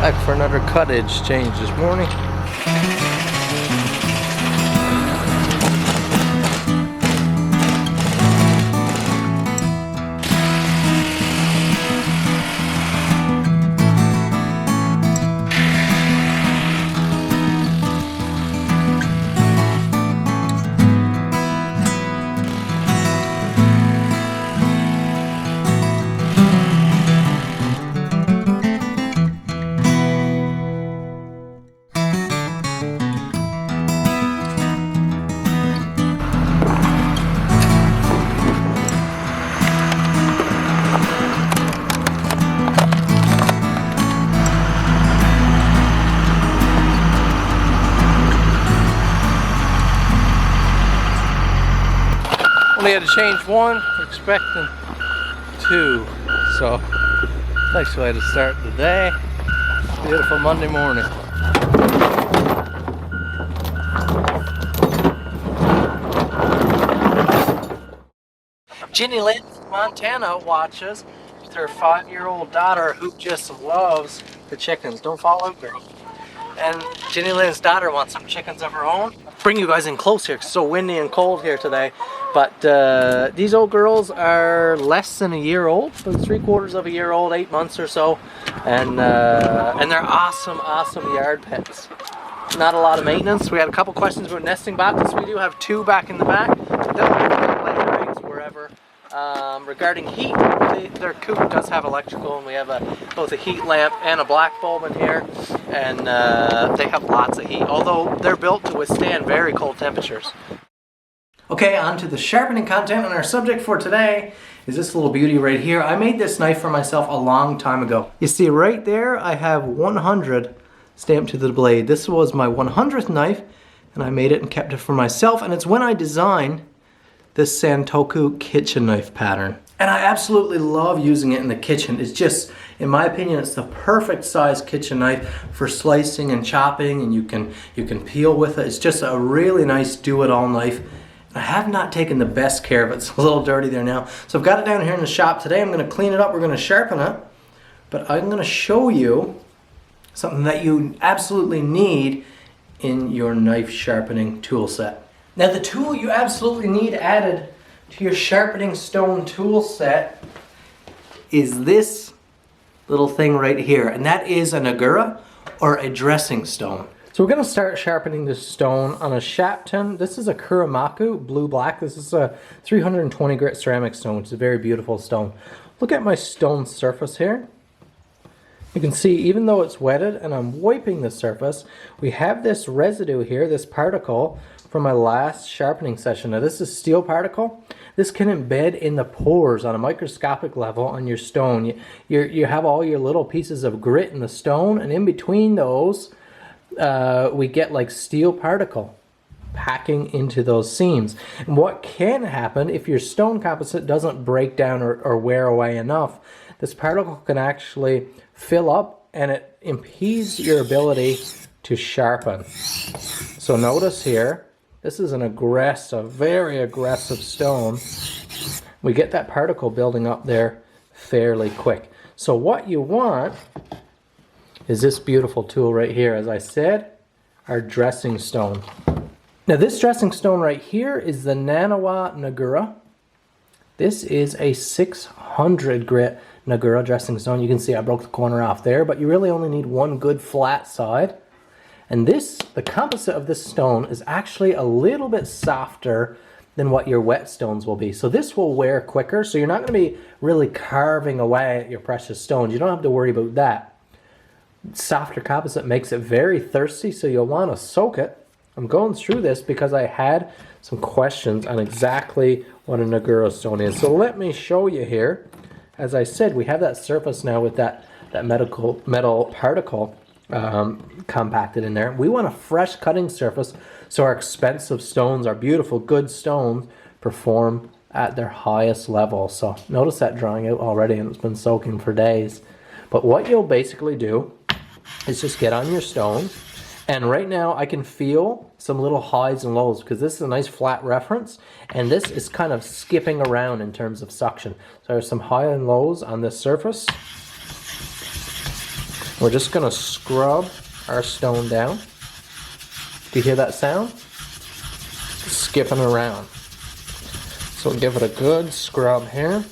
Back for another cut edge change this morning. Only had to change one, expecting two. So, nice way to start the day. Beautiful Monday morning. Ginny Lynn from Montana watches with her 5-year-old daughter who just loves the chickens. Don't fall out, girl. And Ginny Lynn's daughter wants some chickens of her own. Bring you guys in close here. It's so windy and cold here today. But these old girls are less than a year old, so 3/4 of a year old, 8 months or so, and they're awesome yard pets. Not a lot of maintenance. We had a couple questions about nesting boxes. We do have 2 back in the back. They'll lay eggs wherever. Regarding heat, their coop does have electrical, and we have both a heat lamp and a black bulb in here, and they have lots of heat, although they're built to withstand very cold temperatures. Okay, on to the sharpening content, and our subject for today is this little beauty right here. I made this knife for myself a long time ago. You see right there, I have 100 stamped to the blade. This was my 100th knife, and I made it and kept it for myself, and it's when I designed this Santoku kitchen knife pattern. And I absolutely love using it in the kitchen. It's just, in my opinion, it's the perfect size kitchen knife for slicing and chopping, and you can peel with it. It's just a really nice do-it-all knife. I have not taken the best care of it. It's a little dirty there now. So I've got it down here in the shop today. I'm going to clean it up. We're going to sharpen it. But I'm going to show you something that you absolutely need in your knife sharpening tool set. Now the tool you absolutely need added to your sharpening stone tool set is this little thing right here. And that is a Nagura, or a dressing stone. So we're going to start sharpening this stone on a Shapton. This is a Kuramaku blue-black. This is a 320 grit ceramic stone, which is a very beautiful stone. Look at my stone surface here. You can see, even though it's wetted and I'm wiping the surface, we have this residue here, this particle from my last sharpening session. Now this is steel particle. This can embed in the pores on a microscopic level on your stone. You have all your little pieces of grit in the stone, and in between those, we get like steel particle packing into those seams. And what can happen if your stone composite doesn't break down or wear away enough, this particle can actually fill up and it impedes your ability to sharpen. So notice here, this is an aggressive, very aggressive stone. We get that particle building up there fairly quick. So what you want is this beautiful tool right here. As I said, our dressing stone. Now this dressing stone right here is the Nagura. This is a 600 grit Nagura dressing stone. You can see I broke the corner off there, but you really only need one good flat side. And this, the composite of this stone is actually a little bit softer than what your whetstones will be. So this will wear quicker, so you're not going to be really carving away at your precious stones. You don't have to worry about that. Softer composite makes it very thirsty, so you'll want to soak it. I'm going through this because I had some questions on exactly what a Nagura stone is. So let me show you here. As I said, we have that surface now with that metal particle compacted in there. We want a fresh cutting surface so our expensive stones, our beautiful good stones, perform at their highest level. So notice that drying out already, and it's been soaking for days. But what you'll basically do is just get on your stone, and right now I can feel some little highs and lows because this is a nice flat reference, and this is kind of skipping around in terms of suction. So there's some high and lows on this surface. We're just going to scrub our stone down. Do you hear that sound? Skipping around. So we'll give it a good scrub here.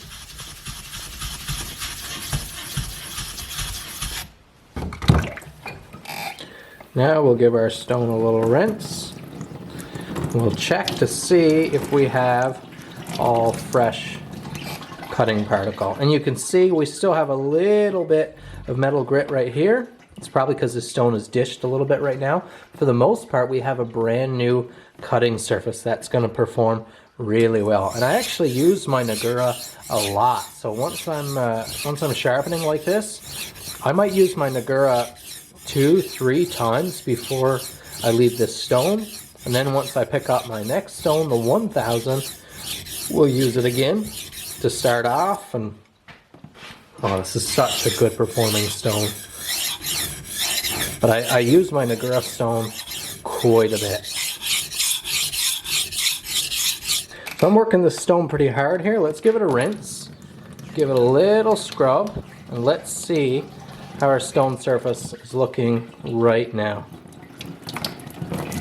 Now we'll give our stone a little rinse. We'll check to see if we have all fresh cutting particle. And you can see we still have a little bit of metal grit right here. It's probably because the stone is dished a little bit right now. For the most part, we have a brand new cutting surface that's going to perform really well. And I actually use my Nagura a lot. So once I'm sharpening like this, I might use my Nagura 2-3 times before I leave this stone. And then once I pick up my next stone, the 1000, we'll use it again to start off. And oh, this is such a good performing stone. But I use my Nagura stone quite a bit. So I'm working this stone pretty hard here. Let's give it a rinse, give it a little scrub, and let's see how our stone surface is looking right now.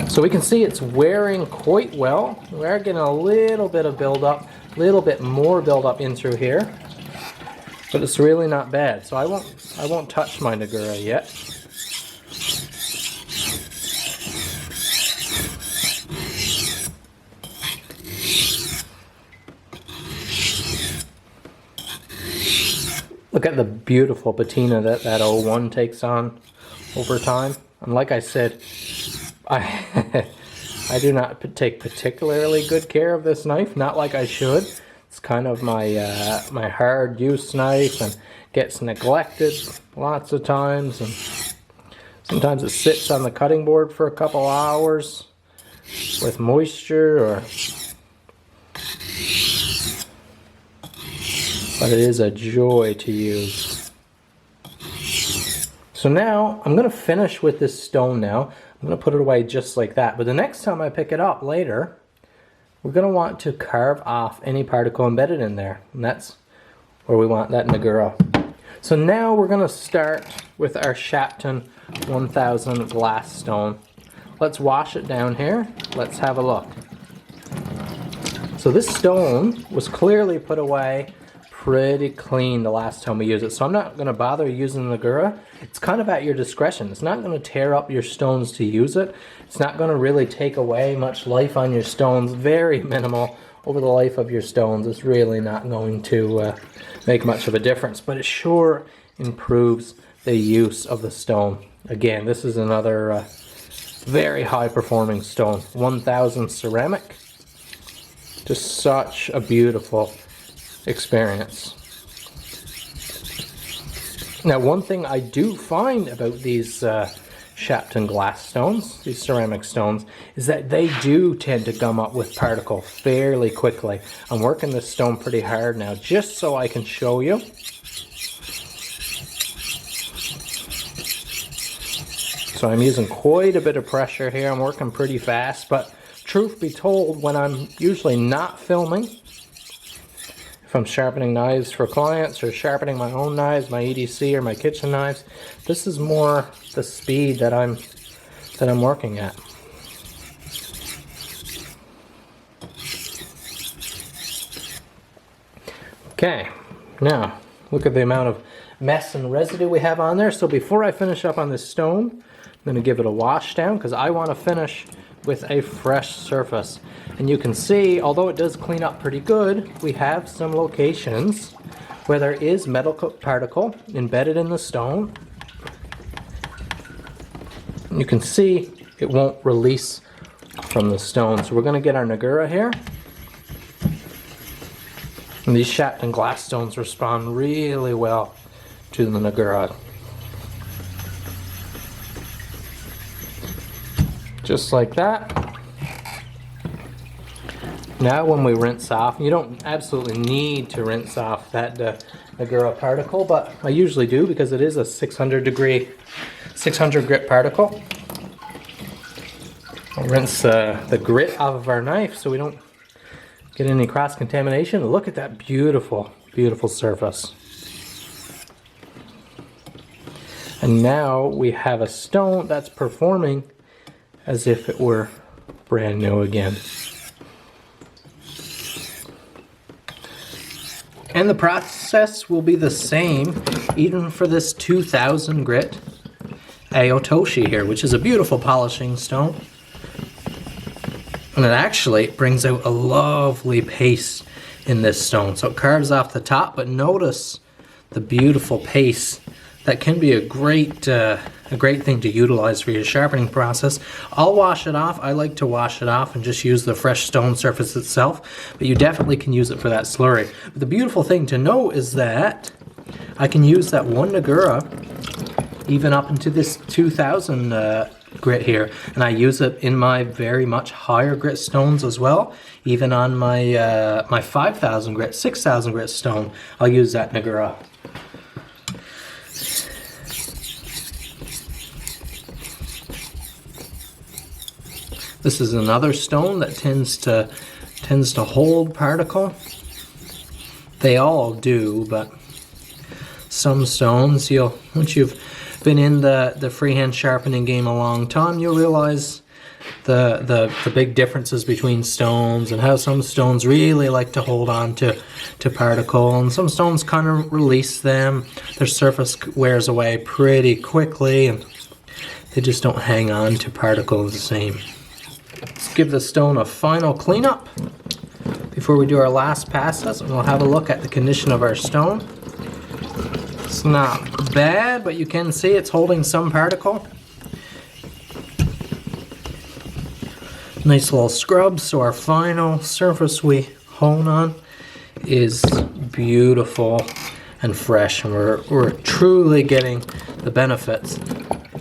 So we can see it's wearing quite well. We are getting a little bit of buildup, a little bit more buildup in through here, but it's really not bad. So I won't touch my Nagura yet. Look at the beautiful patina that 01 takes on over time. And like I said, I do not take particularly good care of this knife, not like I should. It's kind of my my hard use knife and gets neglected lots of times, and sometimes it sits on the cutting board for a couple hours with moisture, or but it is a joy to use. So now I'm going to finish with this stone now. I'm going to put it away just like that. But the next time I pick it up later, we're going to want to carve off any particle embedded in there. And that's where we want that Nagura. So now we're going to start with our Shapton 1000 glass stone. Let's wash it down here. Let's have a look. So this stone was clearly put away pretty clean the last time we used it, so I'm not going to bother using the Nagura. It's kind of at your discretion. It's not going to tear up your stones to use it. It's not going to really take away much life on your stones. Very minimal over the life of your stones. It's really not going to make much of a difference, but it sure improves the use of the stone. Again, this is another very high performing stone. 1000 ceramic. Just such a beautiful experience. Now, one thing I do find about these Shapton glass stones, these ceramic stones, is that they do tend to gum up with particle fairly quickly. I'm working this stone pretty hard now just so I can show you. So I'm using quite a bit of pressure here. I'm working pretty fast, but truth be told, when I'm usually not filming, if I'm sharpening knives for clients or sharpening my own knives, my EDC or my kitchen knives, this is more the speed that I'm working at. Okay, now look at the amount of mess and residue we have on there. So before I finish up on this stone, I'm going to give it a wash down because I want to finish with a fresh surface. And you can see, although it does clean up pretty good, we have some locations where there is metal particle embedded in the stone. You can see it won't release from the stone. So we're going to get our Nagura here. And these Shapton glass stones respond really well to the Nagura. Just like that. Now when we rinse off, you don't absolutely need to rinse off that Nagura particle, but I usually do because it is a 600 grit particle. I'll rinse the grit off of our knife so we don't get any cross-contamination. Look at that beautiful, beautiful surface. And now we have a stone that's performing as if it were brand new again. And the process will be the same even for this 2000 grit Aotoshi here, which is a beautiful polishing stone. And it actually brings out a lovely paste in this stone. So it carves off the top, but notice the beautiful paste that can be a great thing to utilize for your sharpening process. I'll wash it off. I like to wash it off and just use the fresh stone surface itself, but you definitely can use it for that slurry. But the beautiful thing to know is that I can use that one Nagura even up into this 2000 grit here, and I use it in my very much higher grit stones as well. Even on my my 5000 grit, 6000 grit stone, I'll use that Nagura. This is another stone that tends to hold particle. They all do, but some stones, once you've been in the freehand sharpening game a long time, you'll realize the big differences between stones and how some stones really like to hold on to particle, and some stones kind of release them. Their surface wears away pretty quickly and they just don't hang on to particles the same. Let's give the stone a final cleanup before we do our last passes, and we'll have a look at the condition of our stone. It's not bad, but you can see it's holding some particle. Nice little scrub, so our final surface we hone on is beautiful and fresh, and we're truly getting the benefits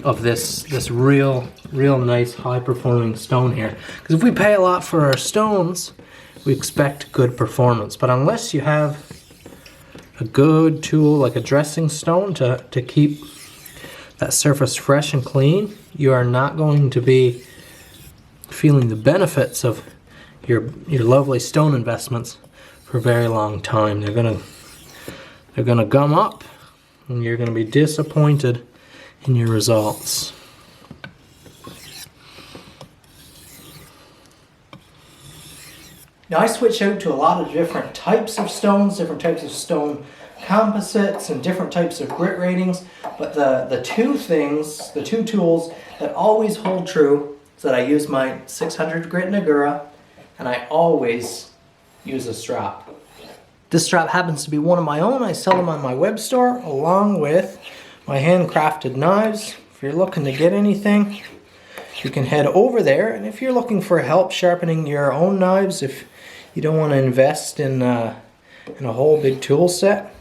of this real nice high performing stone here. Because if we pay a lot for our stones, we expect good performance, but unless you have a good tool like a dressing stone to keep that surface fresh and clean, you are not going to be feeling the benefits of your lovely stone investments for a very long time. They're gonna gum up, and you're gonna be disappointed in your results. Now I switch out to a lot of different types of stones, different types of stone composites, and different types of grit ratings, but the two tools that always hold true is that I use my 600 grit Nagura, and I always use a strap. This strap happens to be one of my own. I sell them on my web store along with my handcrafted knives. If you're looking to get anything, you can head over there, and if you're looking for help sharpening your own knives, if you don't want to invest in a whole big tool set,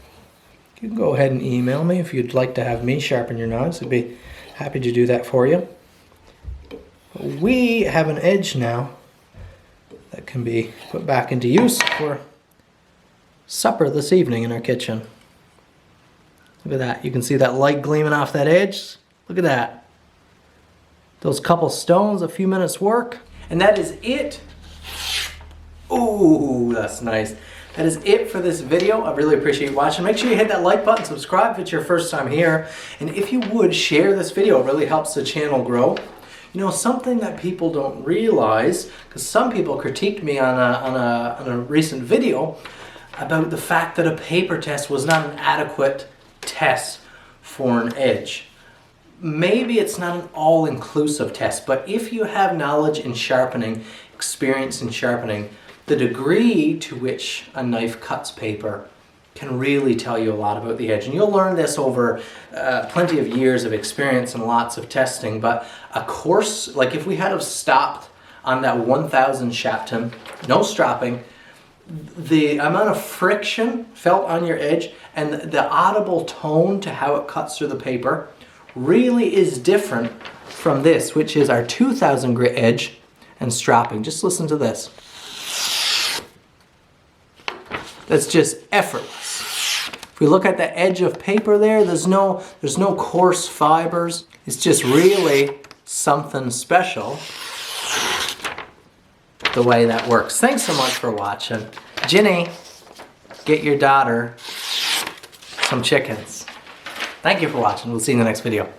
you can go ahead and email me if you'd like to have me sharpen your knives. I'd be happy to do that for you. We have an edge now that can be put back into use for supper this evening in our kitchen. Look at that. You can see that light gleaming off that edge. Look at that. Those couple stones, a few minutes work. And that is it. Ooh, that's nice. That is it for this video. I really appreciate you watching. Make sure you hit that like button, subscribe if it's your first time here. And if you would, share this video. It really helps the channel grow. You know, something that people don't realize, because some people critiqued me on a recent video about the fact that a paper test was not an adequate test for an edge. Maybe it's not an all-inclusive test, but if you have knowledge in sharpening, experience in sharpening, the degree to which a knife cuts paper can really tell you a lot about the edge. And you'll learn this over plenty of years of experience and lots of testing. But a course, like if we had have stopped on that 1000 Shapton, no strapping, the amount of friction felt on your edge and the audible tone to how it cuts through the paper really is different from this, which is our 2000 grit edge and strapping. Just listen to this. That's just effortless. If we look at the edge of paper there, there's no coarse fibers. It's just really something special the way that works. Thanks so much for watching. Ginny, get your daughter some chickens. Thanks. Thank you for watching. We'll see you in the next video.